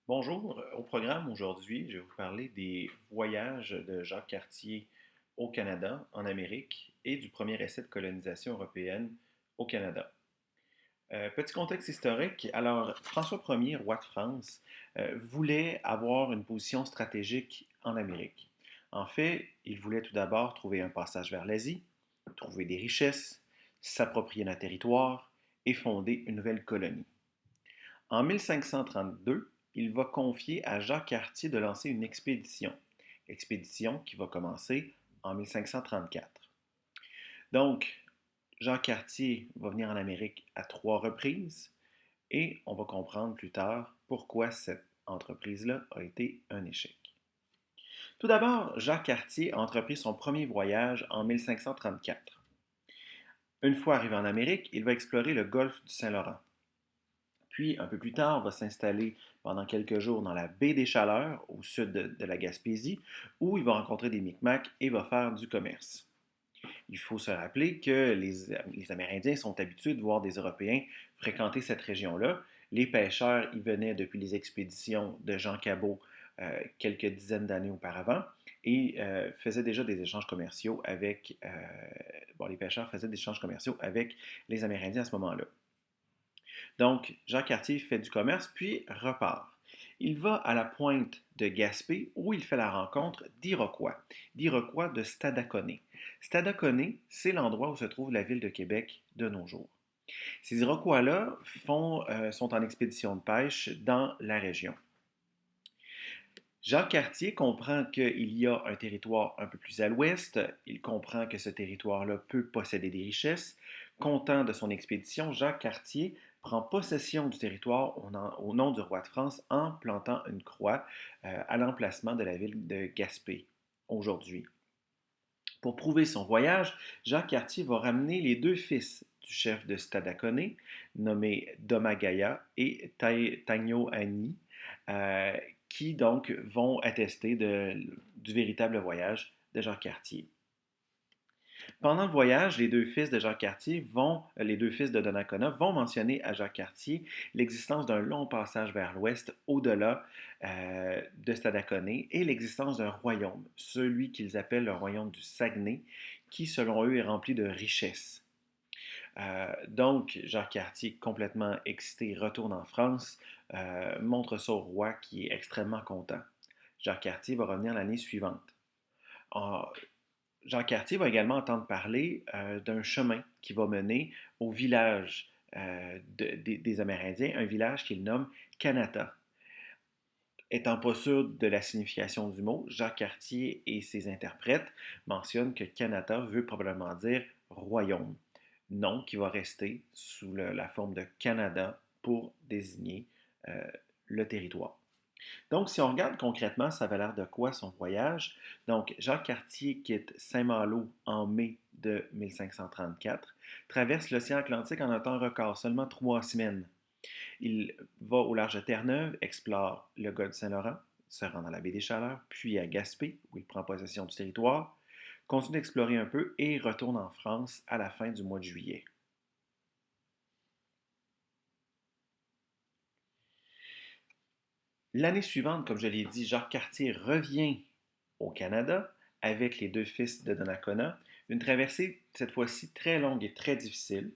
Bonjour, au programme aujourd'hui, je vais vous parler des voyages de Jacques Cartier au Canada, en Amérique, et du premier essai de colonisation européenne au Canada. Petit contexte historique, alors François Ier, roi de France, voulait avoir une position stratégique en Amérique. En fait, il voulait tout d'abord trouver un passage vers l'Asie, trouver des richesses, s'approprier d'un territoire et fonder une nouvelle colonie. En 1532, il va confier à Jacques Cartier de lancer une expédition qui va commencer en 1534. Donc, Jacques Cartier va venir en Amérique à trois reprises et on va comprendre plus tard pourquoi cette entreprise-là a été un échec. Tout d'abord, Jacques Cartier a entrepris son premier voyage en 1534. Une fois arrivé en Amérique, il va explorer le golfe du Saint-Laurent. Puis, un peu plus tard, va s'installer pendant quelques jours dans la baie des Chaleurs, au sud de la Gaspésie, où il va rencontrer des Micmacs et va faire du commerce. Il faut se rappeler que les Amérindiens sont habitués de voir des Européens fréquenter cette région-là. Les pêcheurs y venaient depuis les expéditions de Jean Cabot quelques dizaines d'années auparavant et faisaient déjà des échanges commerciaux avec... les pêcheurs faisaient des échanges commerciaux avec les Amérindiens à ce moment-là. Donc, Jacques Cartier fait du commerce, puis repart. Il va à la pointe de Gaspé où il fait la rencontre d'Iroquois de Stadaconé. Stadaconé, c'est l'endroit où se trouve la ville de Québec de nos jours. Ces Iroquois-là sont en expédition de pêche dans la région. Jacques Cartier comprend qu'il y a un territoire un peu plus à l'ouest, il comprend que ce territoire-là peut posséder des richesses. Content de son expédition, Jacques Cartier prend possession du territoire au nom du roi de France en plantant une croix à l'emplacement de la ville de Gaspé aujourd'hui. Pour prouver son voyage, Jacques Cartier va ramener les deux fils du chef de Stadaconé, nommés Domagaya et Tagno-Ani, euh, qui donc vont attester du véritable voyage de Jacques Cartier. Pendant le voyage, les deux fils de Donnacona vont mentionner à Jacques Cartier l'existence d'un long passage vers l'ouest au-delà de Stadaconé et l'existence d'un royaume, celui qu'ils appellent le royaume du Saguenay, qui selon eux est rempli de richesses. Donc, Jacques Cartier, complètement excité, retourne en France, montre ça au roi qui est extrêmement content. Jacques Cartier va revenir l'année suivante. En, Jean Cartier va également entendre parler d'un chemin qui va mener au village des Amérindiens, un village qu'il nomme Kanata. Étant pas sûr de la signification du mot, Jacques Cartier et ses interprètes mentionnent que Kanata veut probablement dire royaume, nom qui va rester sous la forme de Canada pour désigner euh, le territoire. Donc, si on regarde concrètement, ça avait l'air de quoi son voyage? Donc, Jacques Cartier quitte Saint-Malo en mai de 1534, traverse l'océan Atlantique en un temps record, seulement 3 semaines. Il va au large de Terre-Neuve, explore le golfe de Saint-Laurent, se rend dans la baie des Chaleurs, puis à Gaspé, où il prend possession du territoire, continue d'explorer un peu et retourne en France à la fin du mois de juillet. L'année suivante, comme je l'ai dit, Jacques Cartier revient au Canada avec les deux fils de Donnacona, une traversée cette fois-ci très longue et très difficile,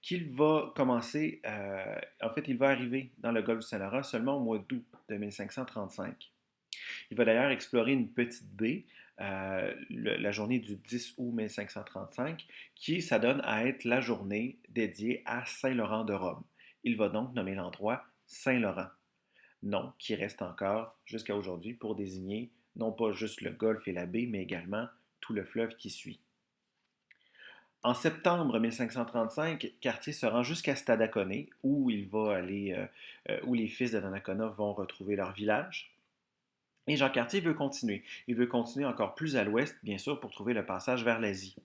qu'il va commencer, il va arriver dans le golfe du Saint-Laurent seulement au mois d'août de 1535. Il va d'ailleurs explorer une petite baie la journée du 10 août 1535, qui s'adonne à être la journée dédiée à Saint-Laurent de Rome. Il va donc nommer l'endroit Saint-Laurent, nom qui reste encore jusqu'à aujourd'hui pour désigner non pas juste le golfe et la baie, mais également tout le fleuve qui suit. En septembre 1535, Cartier se rend jusqu'à Stadaconé, où il va aller, où les fils de Donnacona vont retrouver leur village. Et Jean Cartier veut continuer. Il veut continuer encore plus à l'ouest, bien sûr, pour trouver le passage vers l'Asie.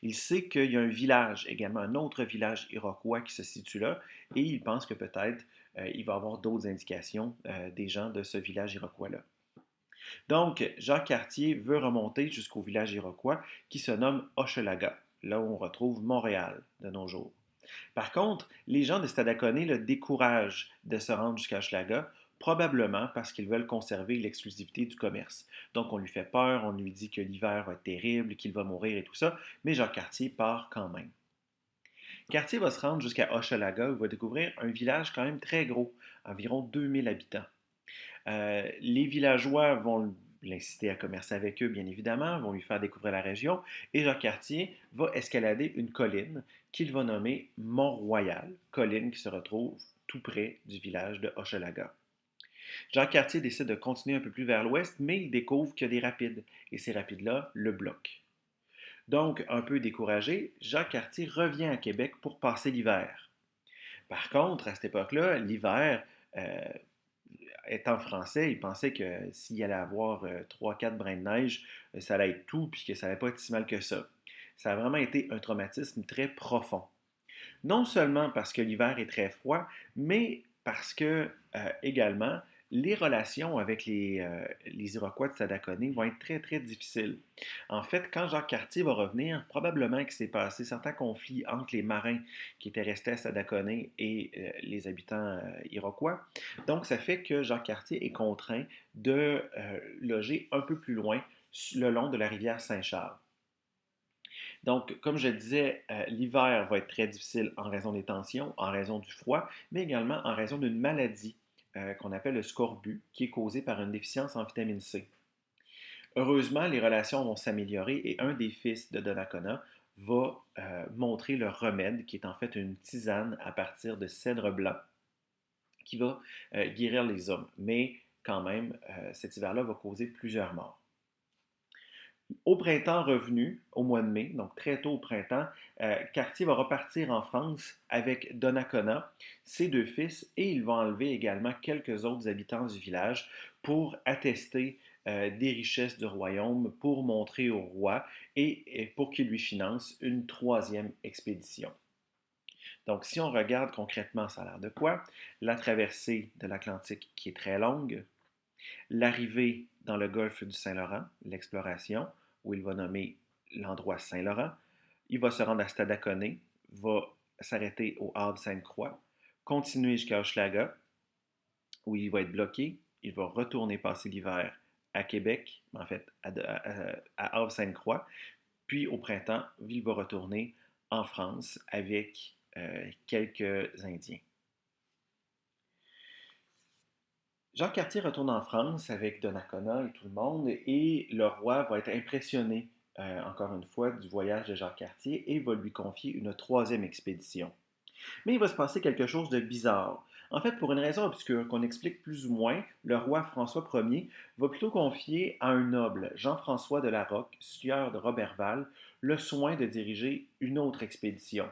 Il sait qu'il y a un village, également un autre village iroquois qui se situe là, et il pense que peut-être il va y avoir d'autres indications des gens de ce village iroquois-là. Donc, Jacques Cartier veut remonter jusqu'au village iroquois qui se nomme Hochelaga, là où on retrouve Montréal de nos jours. Par contre, les gens de Stadaconé le découragent de se rendre jusqu'à Hochelaga. probablement parce qu'ils veulent conserver l'exclusivité du commerce. Donc on lui fait peur, on lui dit que l'hiver va être terrible, qu'il va mourir et tout ça, mais Jacques Cartier part quand même. Cartier va se rendre jusqu'à Hochelaga où il va découvrir un village quand même très gros, environ 2000 habitants. Les villageois vont l'inciter à commercer avec eux, bien évidemment, vont lui faire découvrir la région, et Jacques Cartier va escalader une colline qu'il va nommer Mont-Royal, colline qui se retrouve tout près du village de Hochelaga. Jacques Cartier décide de continuer un peu plus vers l'ouest, mais il découvre qu'il y a des rapides, et ces rapides-là le bloquent. Donc, un peu découragé, Jacques Cartier revient à Québec pour passer l'hiver. Par contre, à cette époque-là, l'hiver, euh, étant français, il pensait que s'il allait avoir 3-4 brins de neige, ça allait être tout, puis que ça allait pas être si mal que ça. Ça a vraiment été un traumatisme très profond. Non seulement parce que l'hiver est très froid, mais parce que également les relations avec les Iroquois de Sadakoné vont être très très difficiles. En fait, quand Jacques Cartier va revenir, probablement qu'il s'est passé certains conflits entre les marins qui étaient restés à Sadakoné et les habitants iroquois. Donc, ça fait que Jacques Cartier est contraint de loger un peu plus loin le long de la rivière Saint-Charles. Donc, comme je disais, l'hiver va être très difficile en raison des tensions, en raison du froid, mais également en raison d'une maladie qu'on appelle le scorbut, qui est causée par une déficience en vitamine C. Heureusement, les relations vont s'améliorer et un des fils de Donnacona va montrer le remède, qui est en fait une tisane à partir de cèdre blanc, qui va guérir les hommes. Mais quand même, cet hiver-là va causer plusieurs morts. Au printemps revenu, au mois de mai, donc très tôt au printemps, Cartier va repartir en France avec Donnacona, ses deux fils, et il va enlever également quelques autres habitants du village pour attester des richesses du royaume, pour montrer au roi et pour qu'il lui finance une troisième expédition. Donc, si on regarde concrètement, ça a l'air de quoi? La traversée de l'Atlantique qui est très longue, l'arrivée dans le golfe du Saint-Laurent, l'exploration, où il va nommer l'endroit Saint-Laurent. Il va se rendre à Stadaconé, va s'arrêter au Havre-Sainte-Croix, continuer jusqu'à Hochelaga, où il va être bloqué. Il va retourner passer l'hiver à Québec, en fait à Havre-Sainte-Croix. Puis au printemps, il va retourner en France avec quelques Indiens. Jacques Cartier retourne en France avec Donnacona et tout le monde, et le roi va être impressionné, encore une fois, du voyage de Jacques Cartier et va lui confier une troisième expédition. Mais il va se passer quelque chose de bizarre. En fait, pour une raison obscure qu'on explique plus ou moins, le roi François Ier va plutôt confier à un noble, Jean-François de la Roque, sieur de Roberval, le soin de diriger une autre expédition.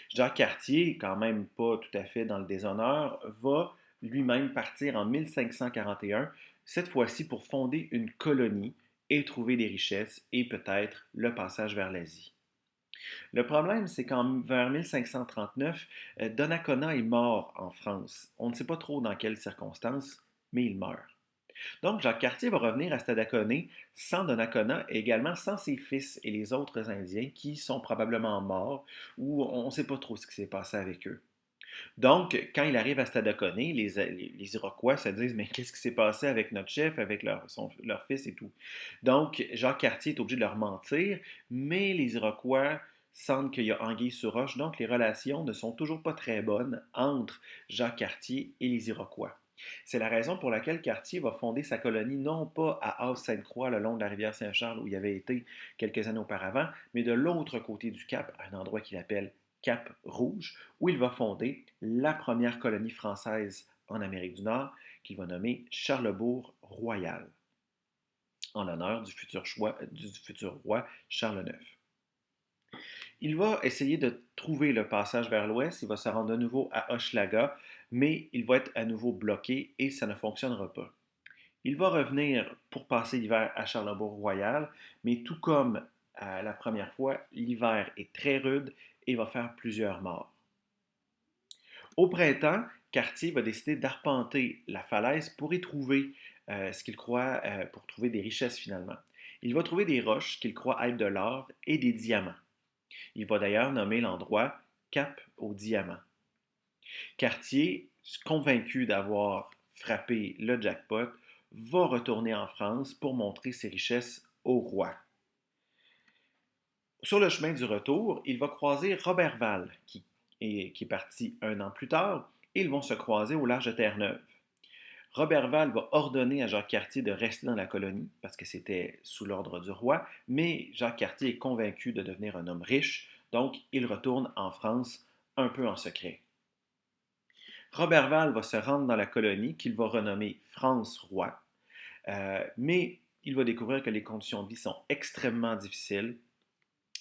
Jacques Cartier, quand même pas tout à fait dans le déshonneur, va lui-même partir en 1541, cette fois-ci pour fonder une colonie et trouver des richesses et peut-être le passage vers l'Asie. Le problème, c'est qu'en vers 1539, Donnacona est mort en France. On ne sait pas trop dans quelles circonstances, mais il meurt. Donc, Jacques Cartier va revenir à Stadaconé sans Donnacona et également sans ses fils et les autres Indiens qui sont probablement morts ou on ne sait pas trop ce qui s'est passé avec eux. Donc, quand il arrive à Stadaconé, les Iroquois se disent: mais qu'est-ce qui s'est passé avec notre chef, avec leur fils et tout? Donc, Jacques Cartier est obligé de leur mentir, mais les Iroquois sentent qu'il y a anguille sous roche, donc les relations ne sont toujours pas très bonnes entre Jacques Cartier et les Iroquois. C'est la raison pour laquelle Cartier va fonder sa colonie non pas à Havre-Sainte-Croix, le long de la rivière Saint-Charles, où il avait été quelques années auparavant, mais de l'autre côté du cap, à un endroit qu'il appelle Cap-Rouge, où il va fonder la première colonie française en Amérique du Nord, qu'il va nommer Charlebourg-Royal, en l'honneur du futur roi Charles IX. Il va essayer de trouver le passage vers l'ouest, il va se rendre de nouveau à Hochelaga, mais il va être à nouveau bloqué et ça ne fonctionnera pas. Il va revenir pour passer l'hiver à Charlebourg-Royal, mais tout comme la première fois, l'hiver est très rude et va faire plusieurs morts. Au printemps, Cartier va décider d'arpenter la falaise pour y trouver ce qu'il croit, pour trouver des richesses finalement. Il va trouver des roches qu'il croit être de l'or et des diamants. Il va d'ailleurs nommer l'endroit Cap aux diamants. Cartier, convaincu d'avoir frapper le jackpot, va retourner en France pour montrer ses richesses au roi. Sur le chemin du retour, il va croiser Robert Val, qui est parti un an plus tard, et ils vont se croiser au large de Terre-Neuve. Robert Val va ordonner à Jacques Cartier de rester dans la colonie, parce que c'était sous l'ordre du roi, mais Jacques Cartier est convaincu de devenir un homme riche, donc il retourne en France un peu en secret. Robert Val va se rendre dans la colonie qu'il va renommer France-Roi, mais il va découvrir que les conditions de vie sont extrêmement difficiles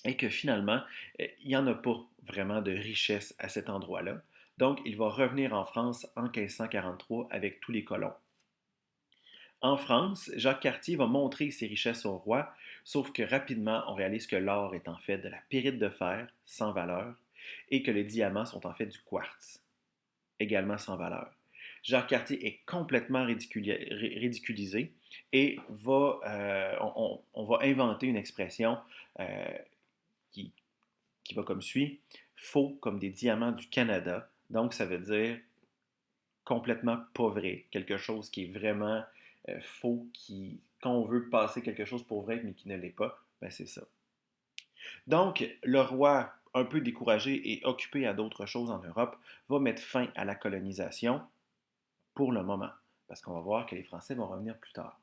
et que finalement, il n'y en a pas vraiment de richesse à cet endroit-là. Donc, il va revenir en France en 1543 avec tous les colons. En France, Jacques Cartier va montrer ses richesses au roi, sauf que rapidement, on réalise que l'or est en fait de la pyrite de fer, sans valeur, et que les diamants sont en fait du quartz, également sans valeur. Jacques Cartier est complètement ridiculisé et on va inventer une expression euh, qui, qui va comme suit: faux comme des diamants du Canada. Donc, ça veut dire complètement pas vrai, quelque chose qui est vraiment faux, quand on veut passer quelque chose pour vrai mais qui ne l'est pas, ben c'est ça. Donc, le roi, un peu découragé et occupé à d'autres choses en Europe, va mettre fin à la colonisation pour le moment, parce qu'on va voir que les Français vont revenir plus tard.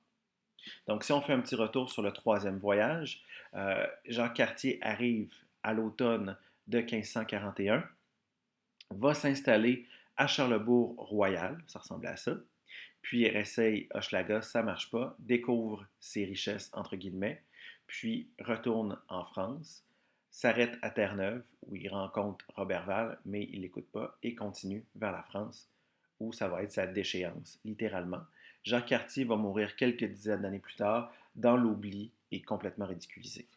Donc, si on fait un petit retour sur le troisième voyage, Jacques Cartier arrive à l'automne de 1541, va s'installer à Charlebourg-Royal, ça ressemblait à ça, puis il essaye Hochelaga, ça ne marche pas, découvre ses richesses, entre guillemets, puis retourne en France, s'arrête à Terre-Neuve, où il rencontre Robert Val, mais il ne l'écoute pas, et continue vers la France, où ça va être sa déchéance, littéralement. Jacques Cartier va mourir quelques dizaines d'années plus tard, dans l'oubli et complètement ridiculisé.